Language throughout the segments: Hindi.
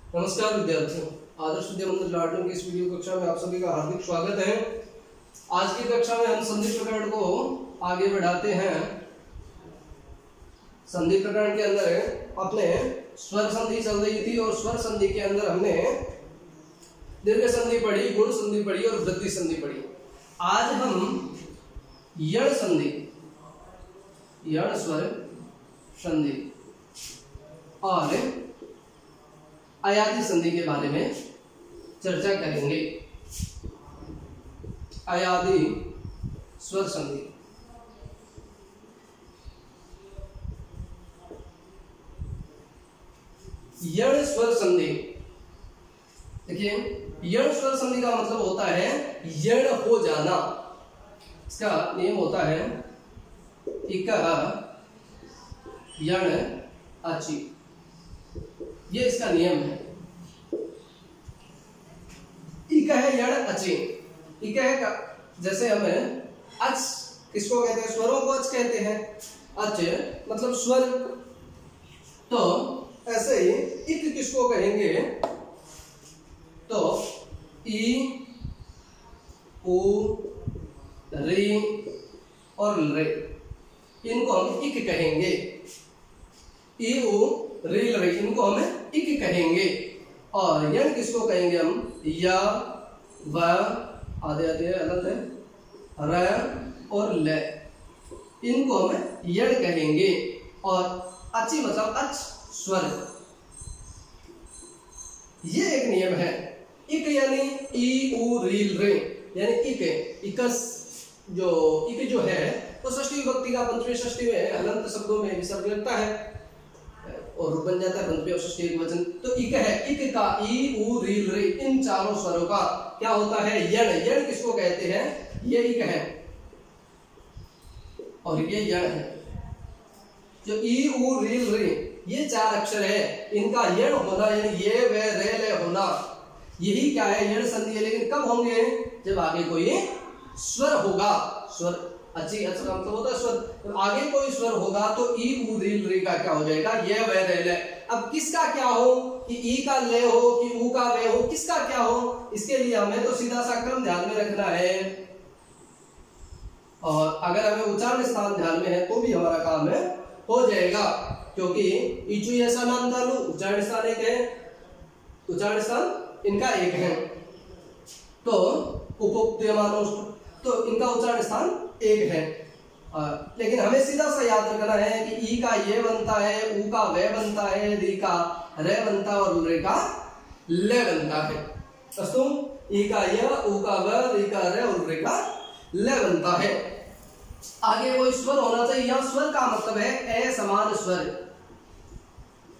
नमस्कार विद्यार्थियों, आदर्श विद्या मंदिर लाडन की इस वीडियो कक्षा में आप सभी का हार्दिक स्वागत है। आज की कक्षा में हम संधि प्रकरण को आगे बढ़ाते हैं। संधि प्रकरण के अंदर अपने स्वर संधि चल रही थी और स्वर संधि के अंदर हमने दीर्घ संधि पढ़ी, गुण संधि पढ़ी और वृद्धि संधि पढ़ी। आज हम यण संधि, यण स्वर संधि और अयादि संधि के बारे में चर्चा करेंगे। अयादि स्वर संधि। यण स्वर संधि, देखिए यण स्वर संधि का मतलब होता है यण हो जाना। इसका नियम होता है इक यण अचि, ये इसका नियम है। इक है यण अचि, इक है जैसे हमें अच किसको कहते हैं, स्वरों को अच कहते हैं। अच मतलब स्वर, तो ऐसे ही इक किसको कहेंगे तो ई, उ, री और रे, इनको हम इक कहेंगे। ई, उ, री, रे, इनको हम इक कहेंगे। और यण किसको कहेंगे हम, या, व, आधे आधे अलग है, र और ल, इनको हम यण कहेंगे। और अचि मतलब अच स्वर, ये एक नियम है। इक यानी ई, उ, री, रे, यानी इक, इकस इक जो है तो षष्ठी विभक्ति का पंचमी षष्ठी में हलंत शब्दों में विसर्ग लगता है और रूप बन जाता है पंचमी और षष्ठी एक वचन। तो इक है, इक का ई, उ, री, रे, इन चारों स्वरों का क्या होता है, यण। यण किसको कहते हैं, ये इक है और ये यण है। जो ई, उ, री, रे, ये चार अक्षर है, इनका यण होना यानी ये वे रे ले होना, यही क्या है, यण संधि है। लेकिन कब होंगे, जब आगे कोई स्वर होगा। स्वर अच्छी अच्छा का मतलब होता है स्वर, तो आगे कोई स्वर होगा तो ई, उ, री, रे का क्या हो जाएगा, ये वे रे ले। अब किसका क्या हो, कि ई का ले हो कि उ का वे हो, किसका क्या हो, इसके लिए हमें तो सीधा सा क्रम ध्यान में रखना है। और अगर हमें उच्चारण स्थान ध्यान में है तो भी हमारा काम है हो जाएगा, क्योंकि इचु ऐसा नाम तालु उच्चारण स्थान एक है, उच्चारण स्थान इनका एक है, तो उपयुक्तमानो तो इनका उच्चारण स्थान एक है। लेकिन हमें सीधा सा याद रखना है कि ई का ये बनता है, उ का वे बनता है, री का रे बनता है और रे का ले बनता है। अस्तु ई का य, उ का व, री का रे और रे का ले बनता है। आगे कोई स्वर होना चाहिए। यहां स्वर का मतलब है असमान स्वर,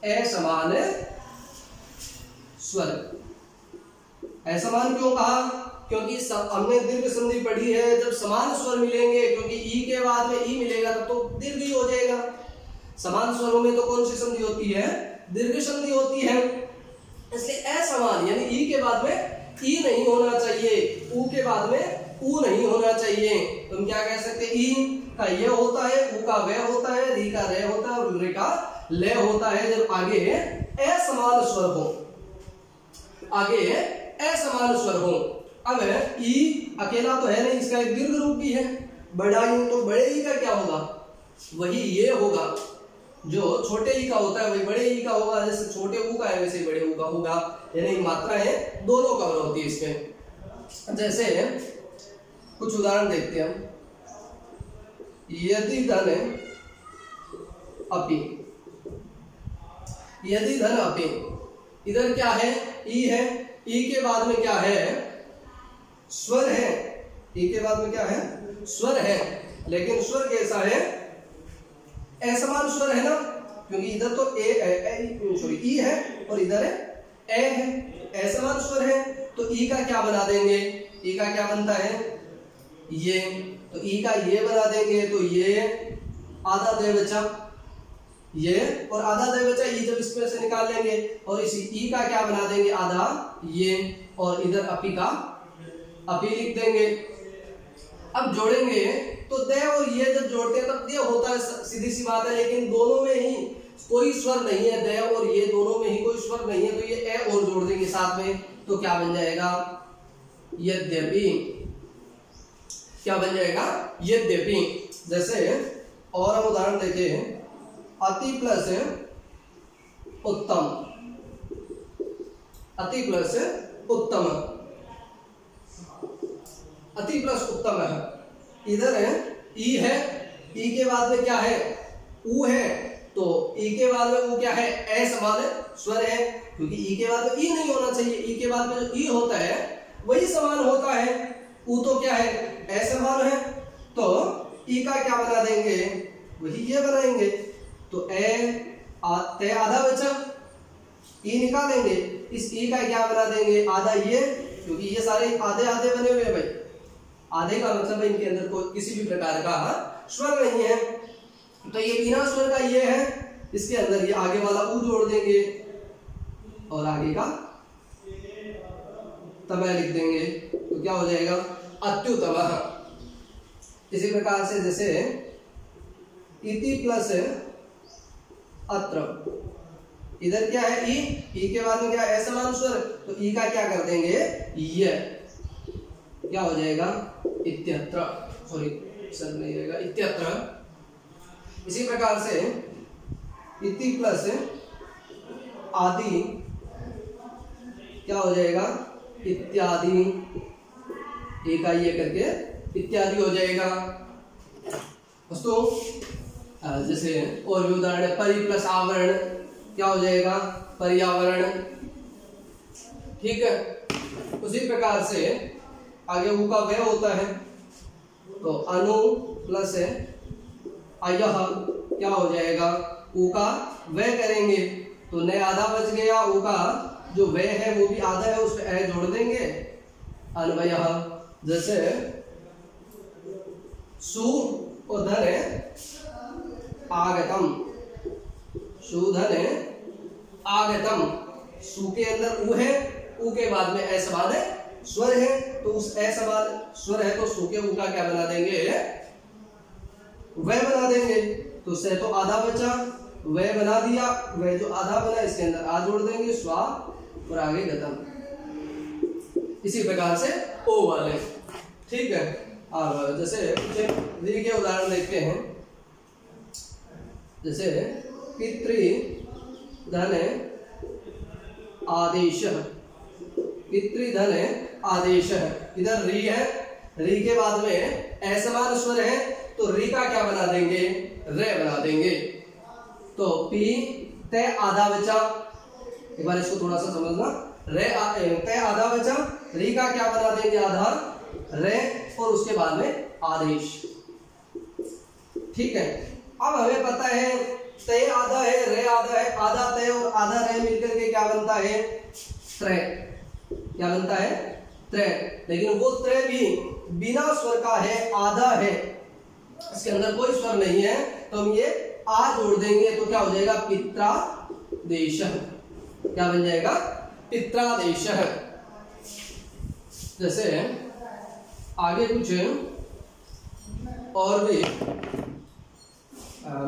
असमान स्वर। असमान क्यों कहा, क्योंकि हमने दीर्घ संधि पढ़ी है, जब समान स्वर मिलेंगे, क्योंकि ई के बाद में ई मिलेगा तब तो दीर्घ ही हो जाएगा। समान स्वरों में तो कौन सी संधि होती है, दीर्घ संधि होती है। इसलिए असमान यानी ई के बाद में ई नहीं होना चाहिए, उ के बाद में उ नहीं होना चाहिए। तुम क्या कह सकते, ई का ये होता है, उ का वे होता है, री का रे होता है और रे का ले होता है। जब आगे असमान स्वर हो, आगे असमान स्वर हो। अब ई अकेला तो है नहीं, इसका एक दीर्घ रूप भी है, बड़ा ई, तो बड़े ई का क्या होगा, वही ये होगा। जो छोटे ई का होता है वही बड़े ई का होगा, जैसे छोटे ऊ का है वैसे बड़े ऊ का होगा। यानी मात्राएं दोनों कवर होती है इसमें। जैसे कुछ उदाहरण देखते हैं हम। यदि धन अपि, यदि धन अपि, इधर क्या है, ई है, ई के बाद में क्या है, स्वर है। ई के बाद में क्या है, स्वर है, लेकिन स्वर कैसा है, असमान स्वर है ना, क्योंकि इधर तो ई है और इधर है ए है, असमान स्वर है। तो ई का क्या बना देंगे, ई का क्या बनता है, ये, तो ई का ये बना देंगे, तो ये आधा दे बचा ये, और आधा दे बचा ई, जब इसमें से निकाल लेंगे और इसी ई का क्या बना देंगे, आधा ये, और इधर अपी का अपी लिख देंगे। अब जोड़ेंगे तो दे और ये जब जोड़ते हैं तब ये होता है, सीधी सी बात है। लेकिन दोनों में ही कोई स्वर नहीं है, द और ये दोनों में ही कोई स्वर नहीं है, तो ये ए और जोड़ देंगे साथ में, तो क्या बन जाएगा? यद्यपि। क्या बन जाएगा? यद्यपि। जैसे और हम उदाहरण देखें, अति प्लस उत्तम, अति प्लस उत्तम, अति प्लस उत्तम है। इधर है ई है, ई के बाद में क्या है? ऊ है, तो ई के बाद में ऊ क्या है? ए समान स्वर है, क्योंकि ई के बाद में ई नहीं होना चाहिए, ई के बाद में जो ई होता है वही समान होता है। ऊ तो क्या है? ए समान है, तो ई का क्या बना देंगे? वही ये बनाएंगे, तो ए ते आधा बचा, ई निकालेंगे, इस ई का क्या बना देंगे? आधा ये, क्योंकि ये सारे आधे आधे बने हुए हैं भाई। आधे का मतलब है इनके अंदर कोई किसी भी प्रकार का स्वर नहीं है, तो ये बिना स्वर का ये है, इसके अंदर ये आगे वाला ऊ जोड़ देंगे और आगे का तमय लिख देंगे, तो क्या हो जाएगा? अत्युत्तमः। इसी प्रकार से जैसे इति प्लस अत्र, इधर क्या है? ई के बाद में क्या है? असमान स्वर, तो ई का क्या कर देंगे? ये क्या हो जाएगा? इत्यत्र, सॉरी सर नहीं रहेगा, इत्यत्र। इसी प्रकार से इति प्लस आदि क्या हो जाएगा? इत्यादि, एक ये करके इत्यादि हो जाएगा। दोस्तों जैसे और भी उदाहरण है, परि प्लस आवरण क्या हो जाएगा? पर्यावरण। ठीक है, उसी प्रकार से आगे ऊ का वह होता है, तो अनु प्लस अयः क्या हो जाएगा? ऊ का वह करेंगे, तो न आधा बच गया, ऊ का जो वह है वो भी आधा है, उसमें ए जोड़ देंगे, अन्वयः। जैसे सु उधर आगतम, सुधन आगतम, सु के अंदर ऊ है, ऊ के बाद में ए समान स्वर है, तो उस ए समान स्वर है, तो सु के ऊ का क्या बना देंगे? वह बना देंगे, तो से तो आधा बचा, वह बना दिया, वह जो आधा बना इसके अंदर आ जोड़ देंगे, स्वा और आगे गतम। इसी प्रकार से ओ वाले। ठीक है, अब जैसे री के उदाहरण देखते हैं, जैसे पितृ धन आदेश, पितृधन आदेश, इधर री है, री के बाद में असमान स्वर है, तो री का क्या बना देंगे? रे बना देंगे, तो पी ते आधा बचा, एक बार इसको थोड़ा सा समझना, ते आधा बचा, री का क्या बना देंगे? आधा रे, और उसके बाद में आदेश। ठीक है, अब हमें पता है ते आधा है, रे आधा है, आधा ते और आधा रे मिलकर के क्या बनता है? त्रय। क्या बनता है? त्रय। लेकिन वो त्रय भी बिना स्वर का है, आधा है, इसके अंदर कोई स्वर नहीं है, तो हम ये आ जोड़ देंगे, तो क्या हो जाएगा? पित्रादेश। क्या बन जाएगा? पित्रादेश। जैसे आगे कुछ और भी,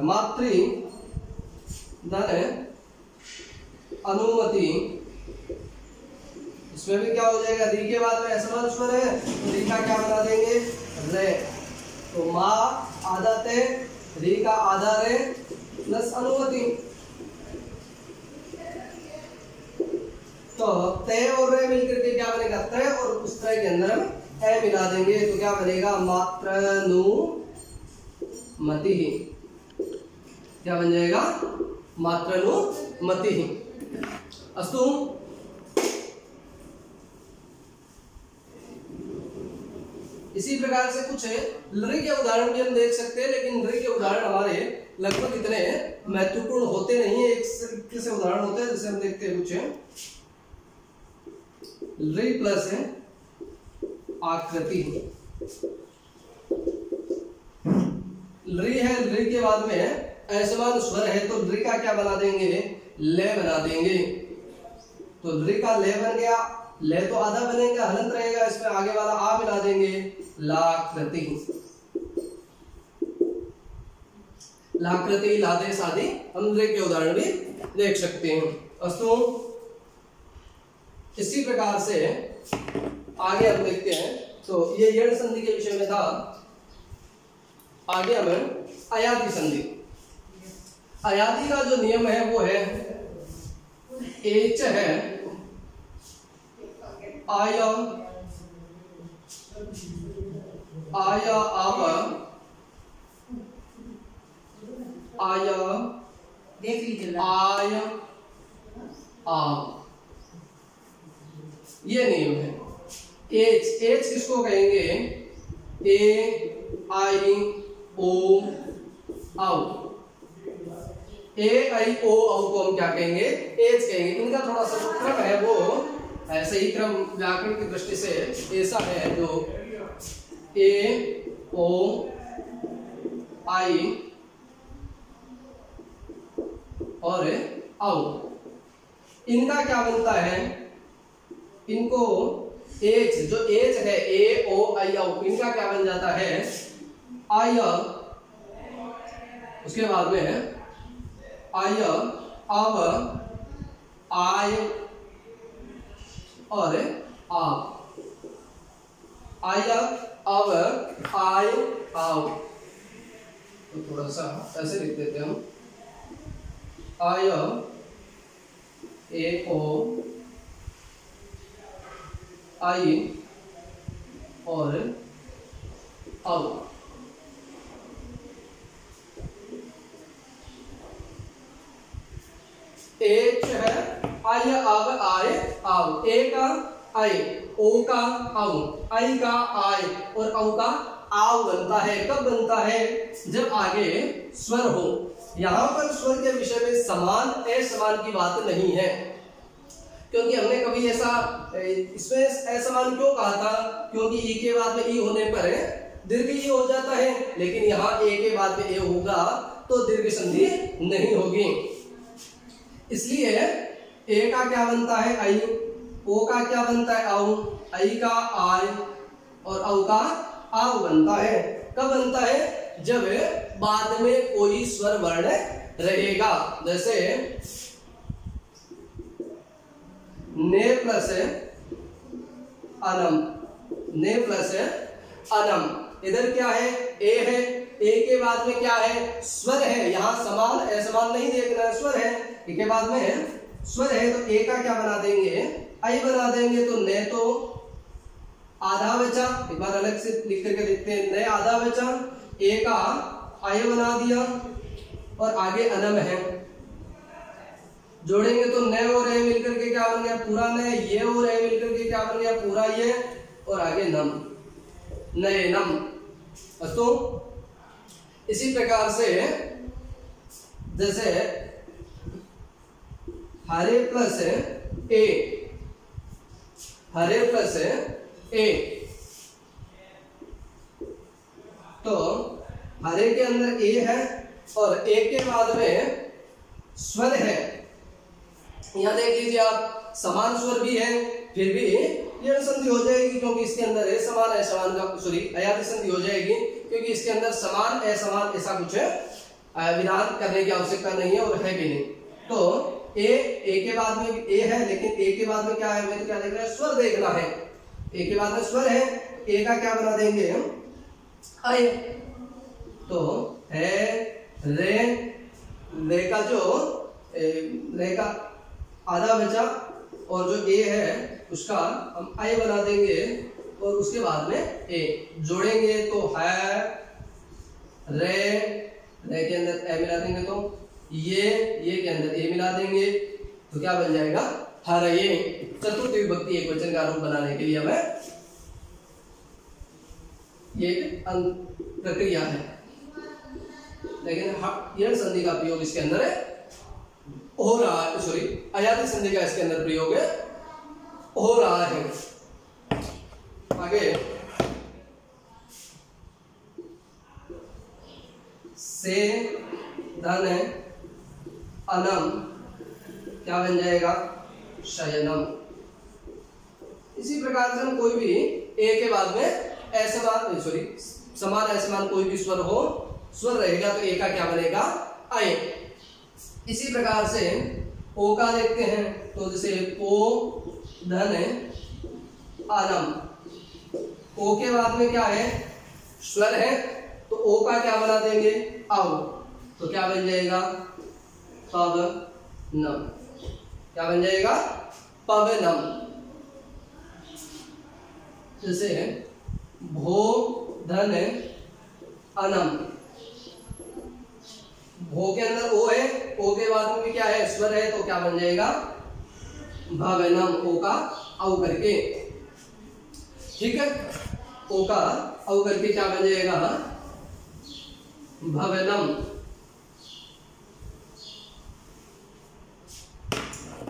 मातृ धन अनुमति, इसमें भी क्या हो जाएगा? री के बाद में असमान स्वर है, तो री का क्या बना देंगे? रे, तो माँ आधा ते, री का आधा रे प्लस अनुमति, तो ते और रे मिलकर के क्या बनेगा? त्रय, और उस त्रय के अंदर हम ए मिला देंगे, तो क्या बनेगा? मात्रनुमति। क्या बन जाएगा? मात्रनुमति। अस्तु, इसी प्रकार से कुछ लृ के उदाहरण भी हम देख सकते हैं, लेकिन लृ के उदाहरण हमारे लगभग इतने महत्वपूर्ण होते नहीं है, एक से उदाहरण होते हैं। जैसे हम देखते हैं कुछ लृ प्लस आकृति, लृ है, लृ के बाद में असमान स्वर है, तो लृ का क्या बना देंगे? ले बना देंगे, तो लृ का ले बन गया, ले तो आधा बनेगा, हलंत रहेगा, इसमें आगे वाला आ मिला देंगे, लाकृति। लाकृति, लादेश आदि हम द्रव्य के उदाहरण भी देख सकते हैं। अस्तु, इसी प्रकार से आगे हम देखते हैं। तो ये यण संधि के विषय में था। आगे हमें अयादि संधि। अयादि का जो नियम है वो है एच है आय आय आव आय देख लीजिए आय आव, ये नियम है। एच, एच किसको कहेंगे? ए आई ओ औ। ए आई ओ औ को हम क्या कहेंगे? एच कहेंगे। इनका थोड़ा सा जो क्रम है वो सही क्रम व्याकरण की दृष्टि से ऐसा है, जो ए ओ आई और औ, इनका क्या बनता है? इनको एच, जो एच है ए ओ आई औ, इनका क्या बन जाता है? आय, उसके बाद में आय आव आय और आव, आय आव आय आव। तो थोड़ा सा ऐसे लिख देते हैं हम, आय ए ओ आई और औ। एच है आय आव आय आव, ए का आय, ओ का औ, आई का आय और औ का आव बनता है। कब बनता है? जब आगे स्वर हो। यहाँ पर स्वर के विषय में समान असमान की बात नहीं है, क्योंकि हमने कभी ऐसा इसमें असमान क्यों कहा था? क्योंकि ई के बाद में ई होने पर दीर्घ ई हो जाता है, लेकिन यहाँ ए के बाद में ए होगा तो दीर्घ संधि नहीं होगी। इसलिए ए का क्या बनता है? आई, ओ का क्या बनता है? औ, आई का आय और औ का आव बनता है। कब बनता है? जब बाद में कोई स्वर वर्ण रहेगा। जैसे ने प्लस अनम, ने प्लस अनम, इधर क्या है? ए है, ए के बाद में क्या है? स्वर है। यहाँ समान असमान नहीं देखना है, स्वर है। ए के बाद में स्वर है तो ए का क्या बना देंगे? आई बना देंगे। तो ने तो आधा बचा, एक बार अलग से लिख करके देखते हैं। ने आधा बचा, ए का आई बना दिया और आगे अनम है, जोड़ेंगे तो न और ए मिलकर के क्या बन गया? पूरा न। ये और ए मिलकर के क्या बन गया? पूरा ये, और आगे नम, नए नम। तो इसी प्रकार से जैसे हरे प्लस ए, हरे प्लस ए, तो हरे के अंदर ए है और ए के बाद में स्वर है। यहां देख लीजिए आप, समान स्वर भी है फिर भी यण संधि हो जाएगी, क्योंकि इसके अंदर है समान असमान का, सॉरी अयादि संधि हो जाएगी, क्योंकि इसके अंदर समान असमान ऐसा कुछ विधान करने की आवश्यकता नहीं है और है भी नहीं। तो ए के बाद में ए है, लेकिन ए के बाद में क्या है? हमें तो क्या देखना है? स्वर देखना है। ए के बाद में स्वर है, ए का क्या बना देंगे हम? आय। तो है रे, रे का जो रे का आधा बचा और जो ए है उसका हम आई बना देंगे और उसके बाद में ए जोड़ेंगे तो है रे, रे के अंदर ए मिला देंगे तो ये के अंदर ए मिला देंगे तो क्या बन जाएगा? हरये। चतुर्थ विभक्ति एक वचन का रूप बनाने के लिए हमें ये प्रक्रिया है, लेकिन यण संधि का प्रयोग इसके अंदर हो रहा है, सॉरी अयादि संधि का इसके अंदर प्रयोग हो रहा है। आगे से धन है अनम, क्या बन जाएगा? शयनम। इसी प्रकार से हम कोई भी ए के बाद में असमान, सॉरी समान असमान कोई भी स्वर हो स्वर रहेगा तो ए का क्या बनेगा अय। इसी प्रकार से ओ का देखते हैं तो जैसे पो धन अनम, ओ के बाद में क्या है स्वर है तो ओ का क्या बना देंगे अव, तो क्या बन जाएगा पवनम। क्या बन जाएगा पवनम। जैसे भो धन अनम, भो के अंदर ओ है, ओ के बाद में भी क्या है स्वर है तो क्या बन जाएगा भवनम, ओ का औ करके। ठीक है, ओ का औ करके क्या बन जाएगा भवनम।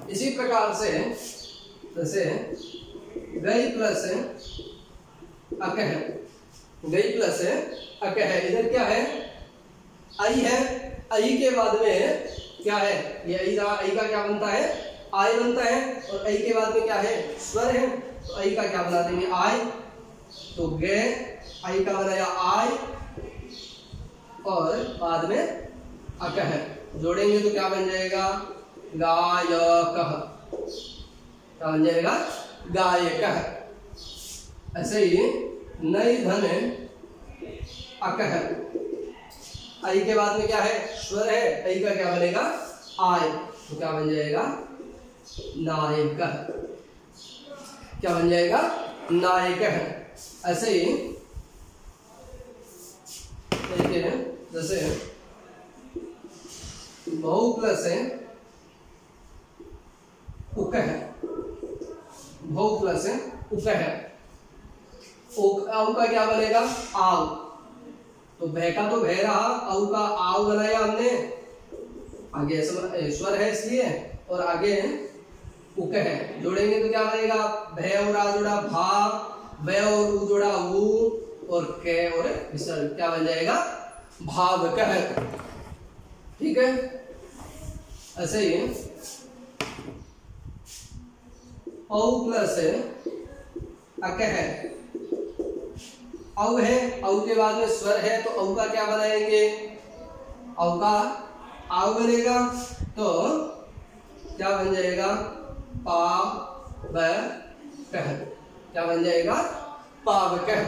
इसी प्रकार से जैसे गई प्लस अकह, गई प्लस अकह, इधर क्या है आई है, आई के बाद में क्या है ये आई का क्या बनता है आय बनता है, और आई के बाद में क्या है स्वर है तो आई का क्या बना देंगे आय, तो गे आई का बनाया आय और बाद में अकह जोड़ेंगे तो क्या बन जाएगा गायकः, क्या बन जाएगा गायकः। ऐसे ही नई धन अकह, आई के बाद में क्या है स्वर है, आई का क्या बनेगा आय, तो क्या बन जाएगा नायकः, क्या बन जाएगा नायकः। ऐसे ही देखिए जैसे बहु प्लस उकह, बहु प्लस उकह, औ का क्या बनेगा आव, तो भय का तो भय रहा, औ का आव बनाया हमने, आगे स्वर है इसलिए, और आगे उकह जोड़ेंगे तो क्या बनेगा भय और आ जोड़ा भा, वय और उ जोड़ा ऊ, और क और विसर्ग, क्या बन जाएगा भावकः। ठीक है, ऐसे ही औ प्लस अकह, औ है, औ के बाद में स्वर है तो औ का क्या बनाएंगे औ का आव बनेगा, तो क्या बन जाएगा पावकः, क्या बन जाएगा पावकः।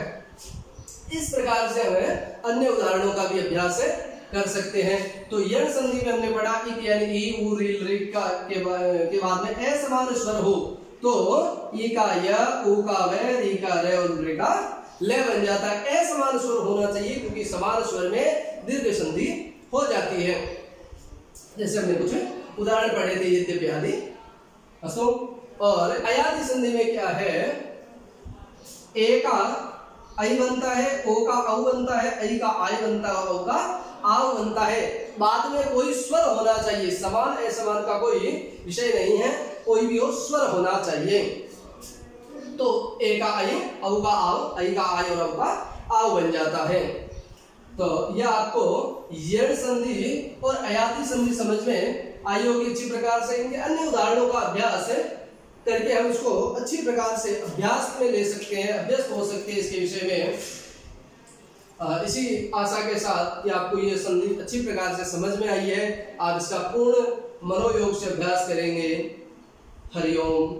इस प्रकार से हमें अन्य उदाहरणों का भी अभ्यास कर सकते हैं। तो यण संधि में हमने पढ़ा कि यानी ई उ रील रि का के बाद में असमान स्वर हो तो ई का य, उ का व, री का र और रे का ल बन जाता है। असमान स्वर होना चाहिए क्योंकि समान स्वर में दीर्घ संधि हो जाती है। जैसे हमने कुछ उदाहरण पढ़े थे यद्यपि आदि अस्तु। और अयादि संधि में क्या है ए का आई बनता है, ओ का औ बनता है, आई का आय बनता है, औ का आव बनता है। बाद में कोई स्वर होना चाहिए, समान असमान का कोई विषय नहीं है, कोई भी हो स्वर होना चाहिए। तो ए का आई, औ का आव, आई का आय और औ का आव बन जाता है। तो यह आपको यण संधि और अयादि संधि समझ में आई होगी अच्छी प्रकार से। इनके अन्य उदाहरणों का अभ्यास करके हम इसको अच्छी प्रकार से अभ्यास में ले सकते हैं, अभ्यस्त हो सकते हैं इसके विषय में। इसी आशा के साथ कि आपको ये संधि अच्छी प्रकार से समझ में आई है, आप इसका पूर्ण मनोयोग से अभ्यास करेंगे। हरिओम।